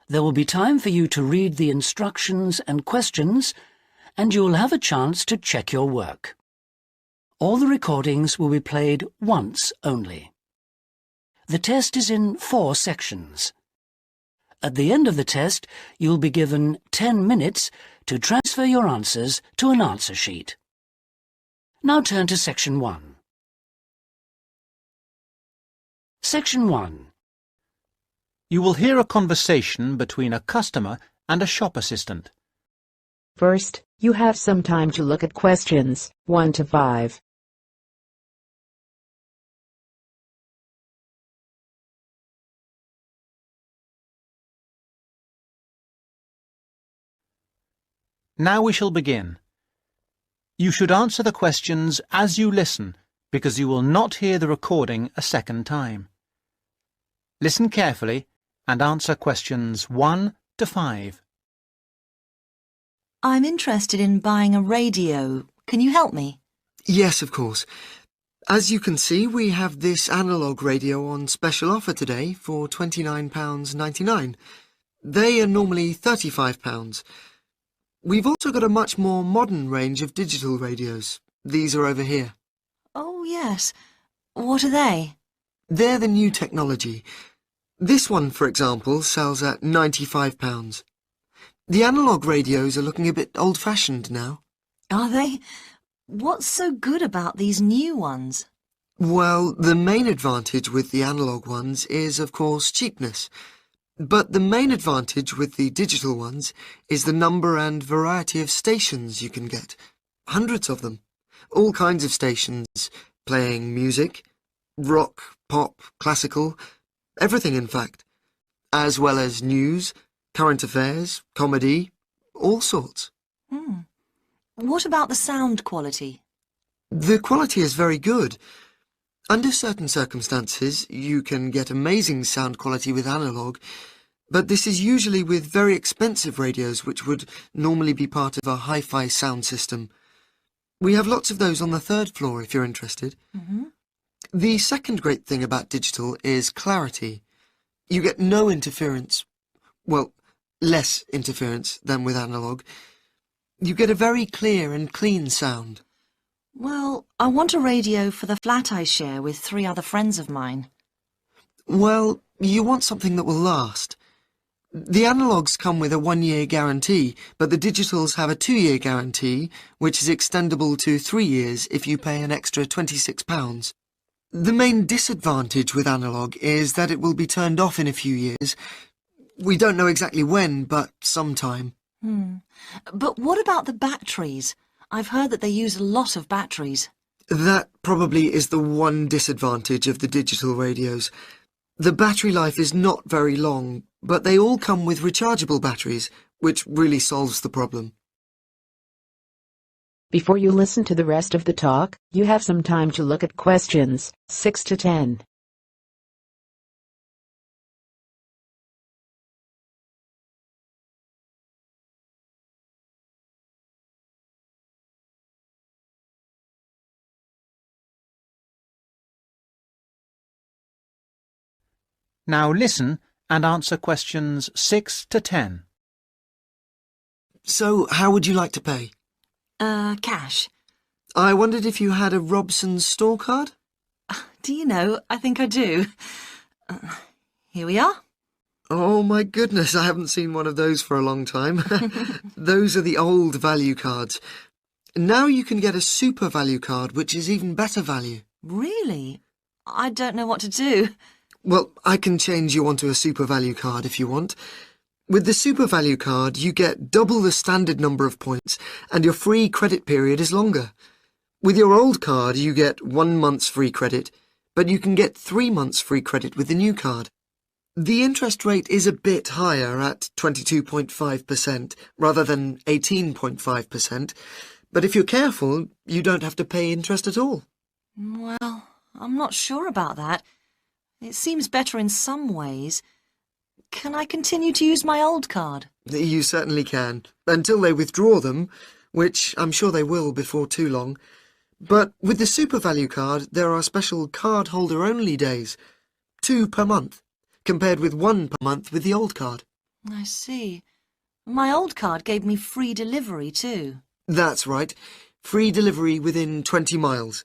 There will be time for you to read the instructions and questions, and you'll have a chance to check your work. All the recordings will be played once only. The test is in 4 sections. At the end of the test, you'll be given 10 minutes to transfer your answers to an answer sheet. Now turn to Section 1. Section 1. You will hear a conversation between a customer and a shop assistant. First, you have some time to look at questions 1 to 5. Now we shall begin. You should answer the questions as you listen, because you will not hear the recording a second time. Listen carefully and answer questions 1 to 5. I'm interested in buying a radio. Can you help me? Yes, of course. As you can see, we have this analogue radio on special offer today for £29.99. They are normally £35. We've also got a much more modern range of digital radios. These are over here. Oh, yes. What are they? They're the new technology. This one, for example, sells at £95. The analogue radios are looking a bit old-fashioned now. Are they? What's so good about these new ones? Well, the main advantage with the analogue ones is, of course, cheapness. But the main advantage with the digital ones is the number and variety of stations you can get. Hundreds of them. All kinds of stations, playing music, rock, pop, classical, everything in fact. As well as news, current affairs, comedy, all sorts. What about the sound quality? The quality is very good. Under certain circumstances, you can get amazing sound quality with analogue, but this is usually with very expensive radios which would normally be part of a hi-fi sound system. We have lots of those on the 3rd floor if you're interested. The second great thing about digital is clarity. You get no interference. Well, less interference than with analogue. You get a very clear and clean sound. Well, I want a radio for the flat I share with 3 other friends of mine. Well, you want something that will last. The analogues come with a 1-year guarantee, but the digitals have a 2-year guarantee, which is extendable to 3 years if you pay an extra £26. The main disadvantage with analogue is that it will be turned off in a few years. We don't know exactly when, but sometime. But what about the batteries? I've heard that they use a lot of batteries. That probably is the one disadvantage of the digital radios. The battery life is not very long, but they all come with rechargeable batteries, which really solves the problem. Before you listen to the rest of the talk, you have some time to look at questions 6 to 10. Now listen and answer questions 6 to 10. So, how would you like to pay? Cash. I wondered if you had a Robson's store card? Do you know, I think I do. Here we are. Oh my goodness, I haven't seen one of those for a long time. Those are the old value cards. Now you can get a super value card, which is even better value. Really? I don't know what to do. Well, I can change you onto a super value card if you want. With the super value card, you get double the standard number of points, and your free credit period is longer. With your old card, you get 1 month's free credit, but you can get 3 months free credit with the new card. The interest rate is a bit higher at 22.5% rather than 18.5%, but if you're careful, you don't have to pay interest at all. Well, I'm not sure about that. It seems better in some ways. Can I continue to use my old card? You certainly can, until they withdraw them, which I'm sure they will before too long. But with the super value card, there are special card-holder-only days, 2 per month, compared with 1 per month with the old card. I see. My old card gave me free delivery too. That's right. Free delivery within 20 miles.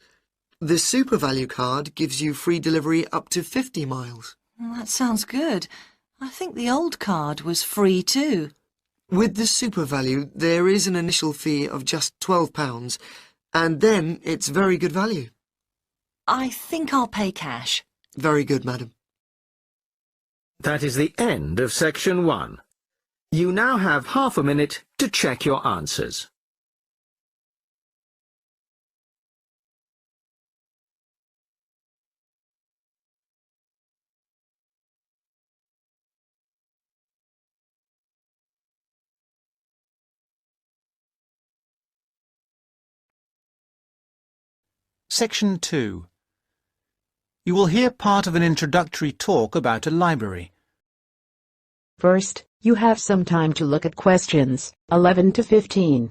The Super Value card gives you free delivery up to 50 miles. That sounds good. I think the old card was free too. With the Super Value, there is an initial fee of just £12, and then it's very good value. I think I'll pay cash. Very good, madam. That is the end of section 1. You now have half a minute to check your answers. Section 2. You will hear part of an introductory talk about a library. First, you have some time to look at questions 11 to 15.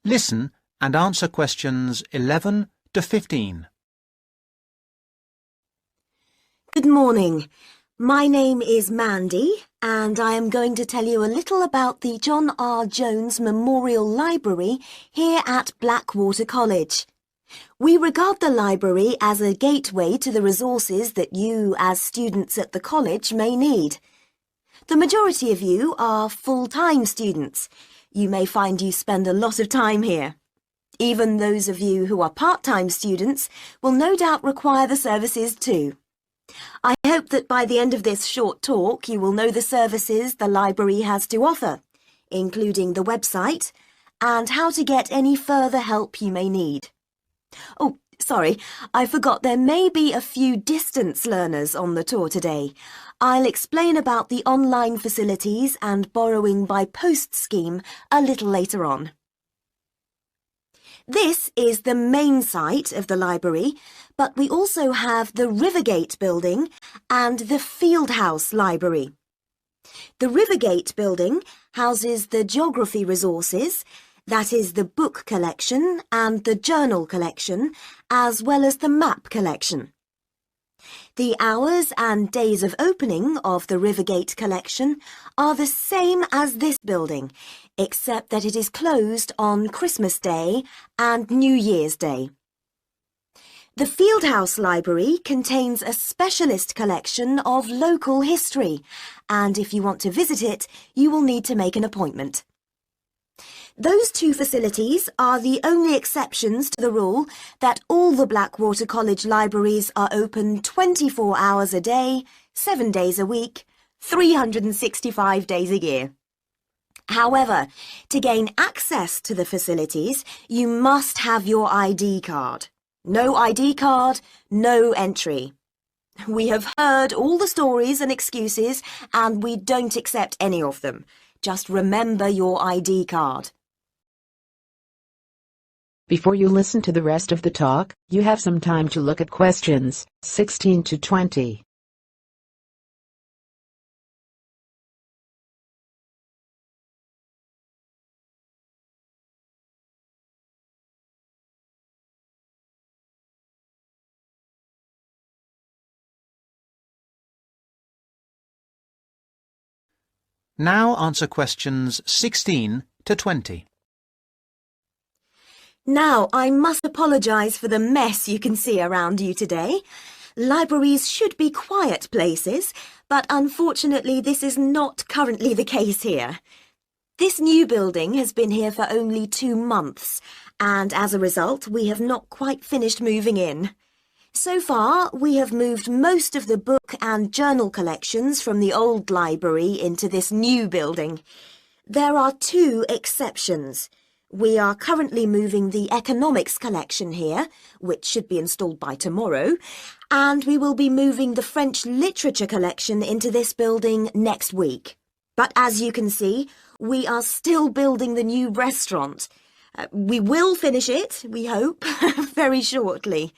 Listen and answer questions 11 to 15. Good morning. My name is Mandy, and I am going to tell you a little about the John R. Jones Memorial Library here at Blackwater College. We regard the library as a gateway to the resources that you, as students at the college, may need. The majority of you are full-time students. You may find you spend a lot of time here. Even those of you who are part-time students will no doubt require the services too. I hope that by the end of this short talk you will know the services the library has to offer, including the website and how to get any further help you may need. Oh, sorry, I forgot there may be a few distance learners on the tour today. I'll explain about the online facilities and borrowing by post scheme a little later on. This is the main site of the library, but we also have the Rivergate building and the Fieldhouse Library. The Rivergate building houses the geography resources, that is the book collection and the journal collection, as well as the map collection. The hours and days of opening of the Rivergate collection are the same as this building, except that it is closed on Christmas Day and New Year's Day. The Fieldhouse Library contains a specialist collection of local history, and if you want to visit it, you will need to make an appointment. Those two facilities are the only exceptions to the rule that all the Blackwater College libraries are open 24 hours a day, 7 days a week, 365 days a year. However, to gain access to the facilities, you must have your ID card. No ID card, no entry. We have heard all the stories and excuses, and we don't accept any of them. Just remember your ID card. Before you listen to the rest of the talk, you have some time to look at questions 16 to 20. Now answer questions 16 to 20. Now, I must apologise for the mess you can see around you today. Libraries should be quiet places, but unfortunately this is not currently the case here. This new building has been here for only 2 months, and as a result we have not quite finished moving in. So far, we have moved most of the book and journal collections from the old library into this new building. There are 2 exceptions. We are currently moving the economics collection here, which should be installed by tomorrow, and we will be moving the French literature collection into this building next week. But as you can see, we are still building the new restaurant. We will finish it, we hope, very shortly.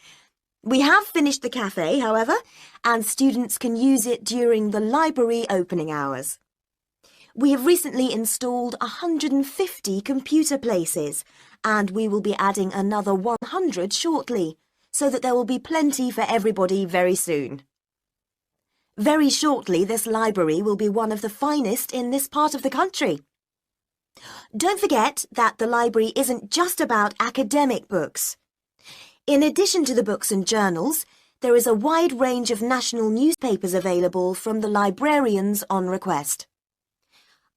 We have finished the cafe, however, and students can use it during the library opening hours. We have recently installed 150 computer places, and we will be adding another 100 shortly, so that there will be plenty for everybody very soon. Very shortly, this library will be one of the finest in this part of the country. Don't forget that the library isn't just about academic books. In addition to the books and journals, there is a wide range of national newspapers available from the librarians on request.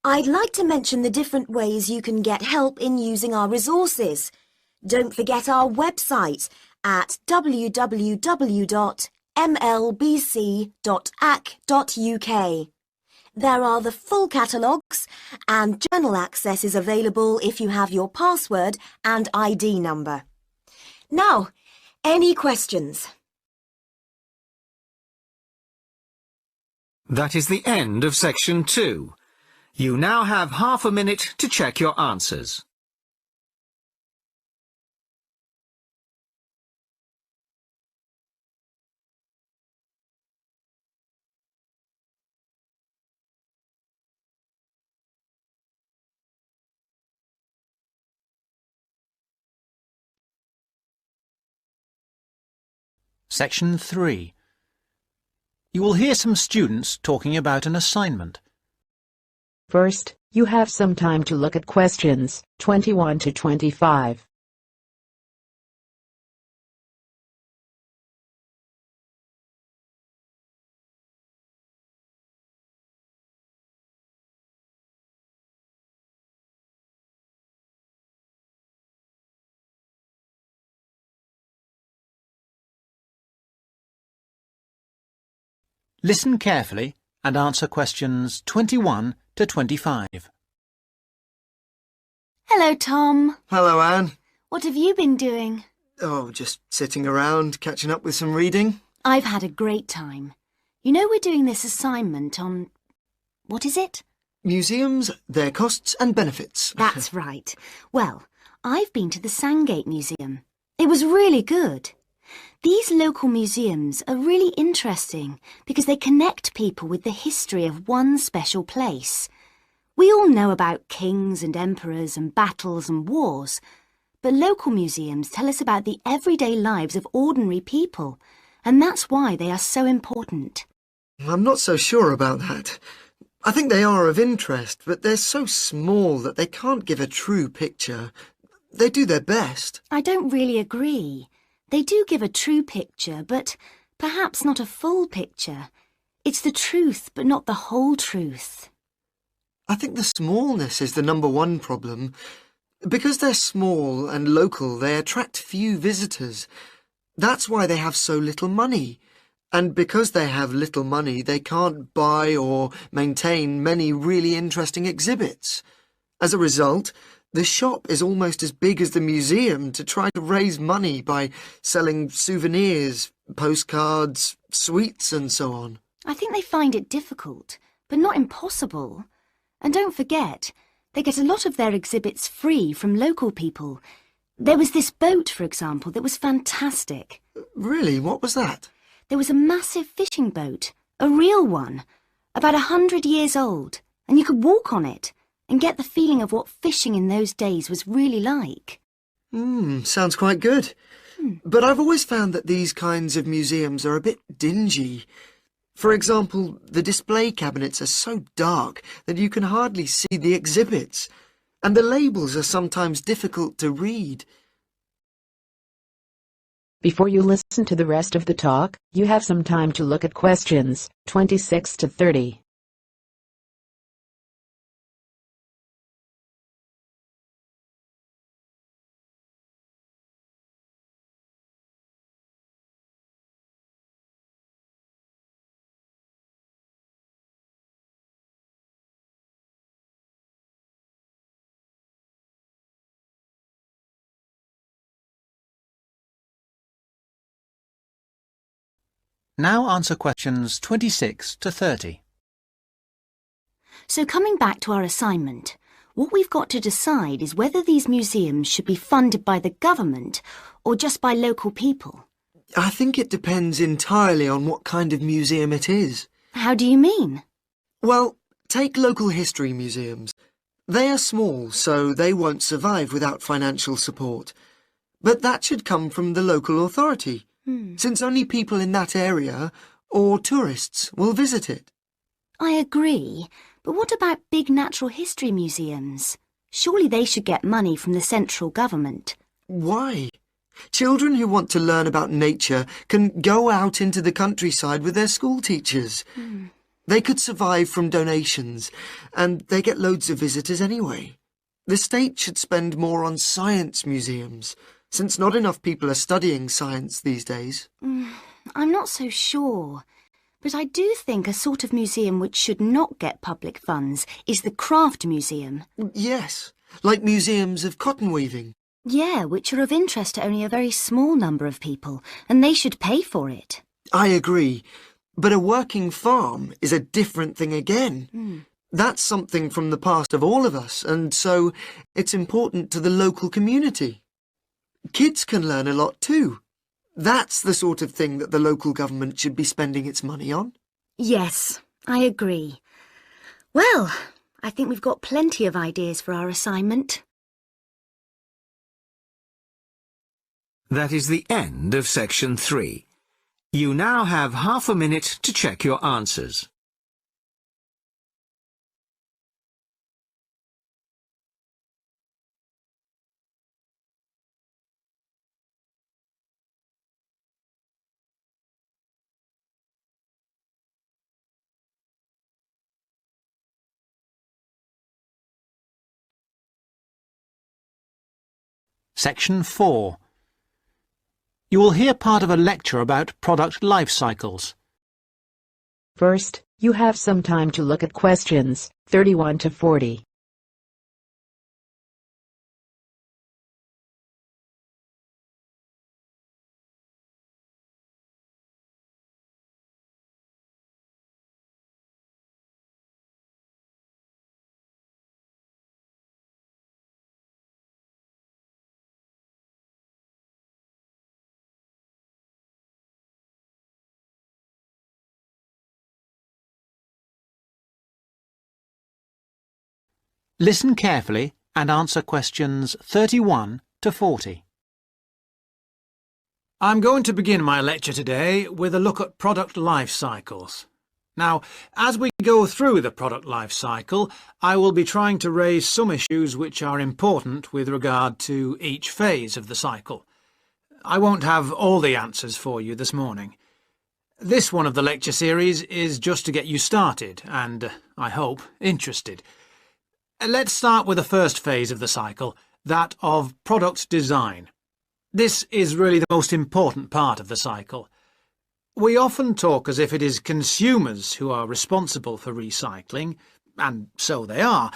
I'd like to mention the different ways you can get help in using our resources. Don't forget our website at www.mlbc.ac.uk. There are the full catalogues, and journal access is available if you have your password and ID number. Now, any questions? That is the end of section 2. You now have half a minute to check your answers. Section 3. You will hear some students talking about an assignment. First, you have some time to look at questions 21 to 25. Listen carefully and answer questions 21 to 25. Hello, Tom. Hello, Anne. What have you been doing? Oh, just sitting around, catching up with some reading. I've had a great time. You know we're doing this assignment on... what is it? Museums, their costs and benefits. That's right. Well, I've been to the Sandgate Museum. It was really good. These local museums are really interesting because they connect people with the history of one special place. We all know about kings and emperors and battles and wars, but local museums tell us about the everyday lives of ordinary people, and that's why they are so important. I'm not so sure about that. I think they are of interest, but they're so small that they can't give a true picture. They do their best. I don't really agree. They do give a true picture, but perhaps not a full picture. It's the truth, but not the whole truth. I think the smallness is the number one problem. Because they're small and local, they attract few visitors. That's why they have so little money. And because they have little money, they can't buy or maintain many really interesting exhibits. As a result, the shop is almost as big as the museum to try to raise money by selling souvenirs, postcards, sweets and so on. I think they find it difficult, but not impossible. And don't forget, they get a lot of their exhibits free from local people. There was this boat, for example, that was fantastic. Really? What was that? There was a massive fishing boat, a real one, about 100 years old, and you could walk on it and get the feeling of what fishing in those days was really like. Sounds quite good. But I've always found that these kinds of museums are a bit dingy. For example, the display cabinets are so dark that you can hardly see the exhibits, and the labels are sometimes difficult to read. Before you listen to the rest of the talk, you have some time to look at questions 26 to 30. Now answer questions 26 to 30. So coming back to our assignment, what we've got to decide is whether these museums should be funded by the government or just by local people. I think it depends entirely on what kind of museum it is. How do you mean? Well, take local history museums. They are small, so they won't survive without financial support. But that should come from the local authority, since only people in that area or tourists will visit it. I agree, but what about big natural history museums? Surely they should get money from the central government. Why? Children who want to learn about nature can go out into the countryside with their school teachers. They could survive from donations, and they get loads of visitors anyway. The state should spend more on science museums, since not enough people are studying science these days. I'm not so sure, but I do think a sort of museum which should not get public funds is the craft museum. Yes, like museums of cotton weaving. Yeah, which are of interest to only a very small number of people, and they should pay for it. I agree, but a working farm is a different thing again. That's something from the past of all of us, and so it's important to the local community. Kids can learn a lot too. That's the sort of thing that the local government should be spending its money on. Yes, I agree. Well, I think we've got plenty of ideas for our assignment. That is the end of section 3. You now have half a minute to check your answers. Section 4. You will hear part of a lecture about product life cycles. First, you have some time to look at questions 31 to 40. Listen carefully and answer questions 31 to 40. I'm going to begin my lecture today with a look at product life cycles. Now, as we go through the product life cycle, I will be trying to raise some issues which are important with regard to each phase of the cycle. I won't have all the answers for you this morning. This one of the lecture series is just to get you started and, I hope, interested. Let's start with the first phase of the cycle, that of product design. This is really the most important part of the cycle. We often talk as if it is consumers who are responsible for recycling, and so they are,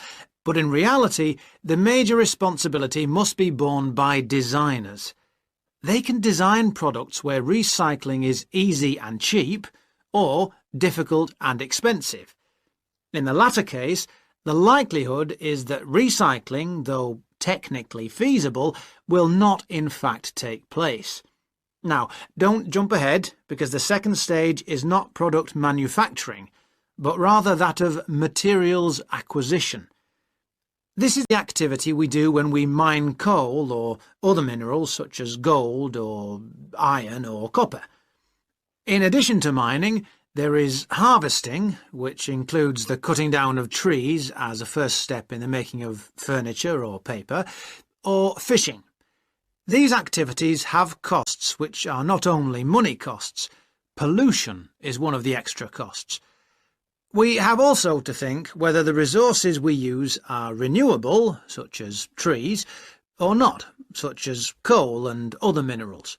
but in reality, the major responsibility must be borne by designers. They can design products where recycling is easy and cheap, or difficult and expensive. In the latter case, the likelihood is that recycling, though technically feasible, will not in fact take place. Now, don't jump ahead, because the second stage is not product manufacturing, but rather that of materials acquisition. This is the activity we do when we mine coal or other minerals such as gold or iron or copper. In addition to mining, there is harvesting, which includes the cutting down of trees as a first step in the making of furniture or paper, or fishing. These activities have costs which are not only money costs. Pollution is one of the extra costs. We have also to think whether the resources we use are renewable, such as trees, or not, such as coal and other minerals.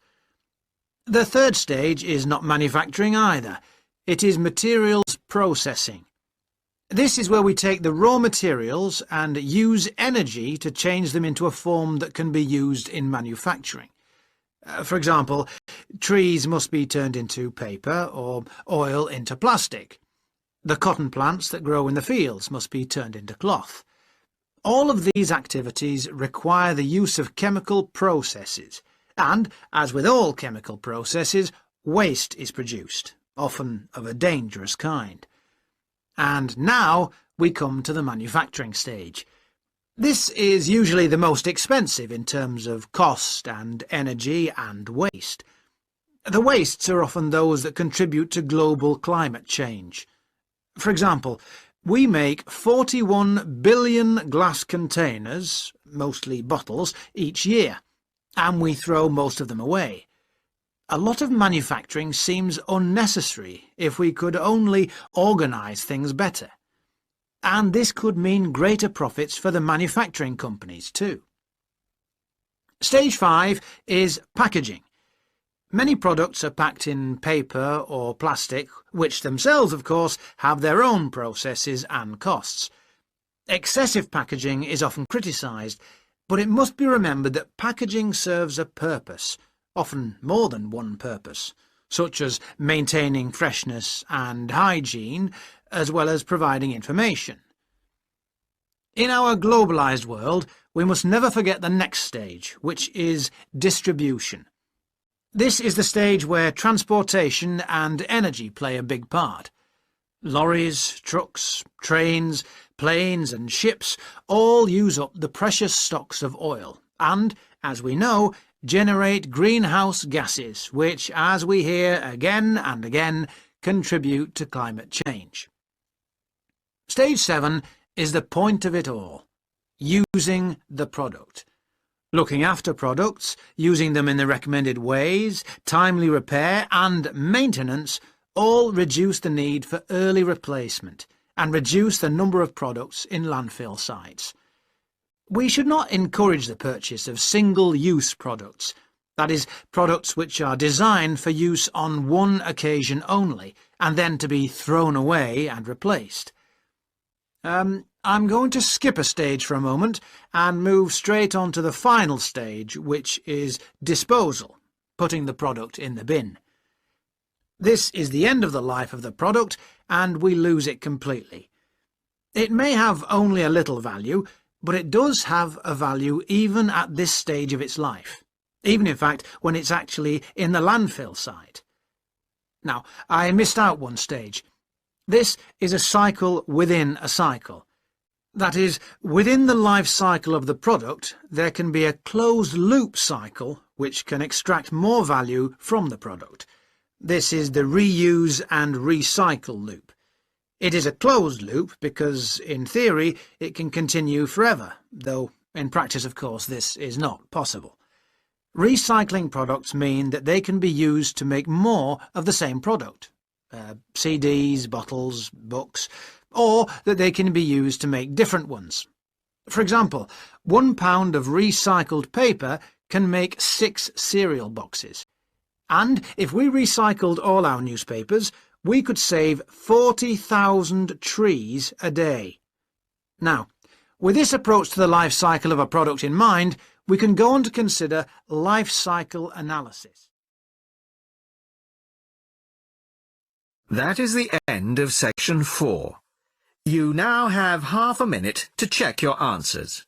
The third stage is not manufacturing either. It is materials processing. This is where we take the raw materials and use energy to change them into a form that can be used in manufacturing. For example, trees must be turned into paper or oil into plastic. The cotton plants that grow in the fields must be turned into cloth. All of these activities require the use of chemical processes, And, as with all chemical processes, waste is produced, often of a dangerous kind. And now we come to the manufacturing stage. This is usually the most expensive in terms of cost and energy and waste. The wastes are often those that contribute to global climate change. For example, we make 41 billion glass containers, mostly bottles, each year, and we throw most of them away. A lot of manufacturing seems unnecessary if we could only organise things better. And this could mean greater profits for the manufacturing companies too. Stage 5 is packaging. Many products are packed in paper or plastic, which themselves, of course, have their own processes and costs. Excessive packaging is often criticised, but it must be remembered that packaging serves a purpose, often more than one purpose, such as maintaining freshness and hygiene, as well as providing information. In our globalised world, we must never forget the next stage, which is distribution. This is the stage where transportation and energy play a big part. Lorries, trucks, trains, planes and ships all use up the precious stocks of oil and, as we know, generate greenhouse gases, which, as we hear again and again, contribute to climate change. Stage 7 is the point of it all, using the product. Looking after products, using them in the recommended ways, timely repair and maintenance all reduce the need for early replacement and reduce the number of products in landfill sites. We should not encourage the purchase of single-use products, that is, products which are designed for use on one occasion only and then to be thrown away and replaced. I'm going to skip a stage for a moment and move straight on to the final stage, which is disposal, putting the product in the bin. This is the end of the life of the product, and we lose it completely. It may have only a little value, but it does have a value even at this stage of its life, even in fact when it's actually in the landfill site. Now, I missed out one stage. This is a cycle within a cycle. That is, within the life cycle of the product, there can be a closed-loop cycle which can extract more value from the product. This is the reuse and recycle loop. It is a closed loop because, in theory, it can continue forever, though in practice, of course, this is not possible. Recycling products mean that they can be used to make more of the same product. CDs, bottles, books, or that they can be used to make different ones. For example, 1 pound of recycled paper can make 6 cereal boxes. And if we recycled all our newspapers, we could save 40,000 trees a day. Now, with this approach to the life cycle of a product in mind, we can go on to consider life cycle analysis. That is the end of section 4. You now have half a minute to check your answers.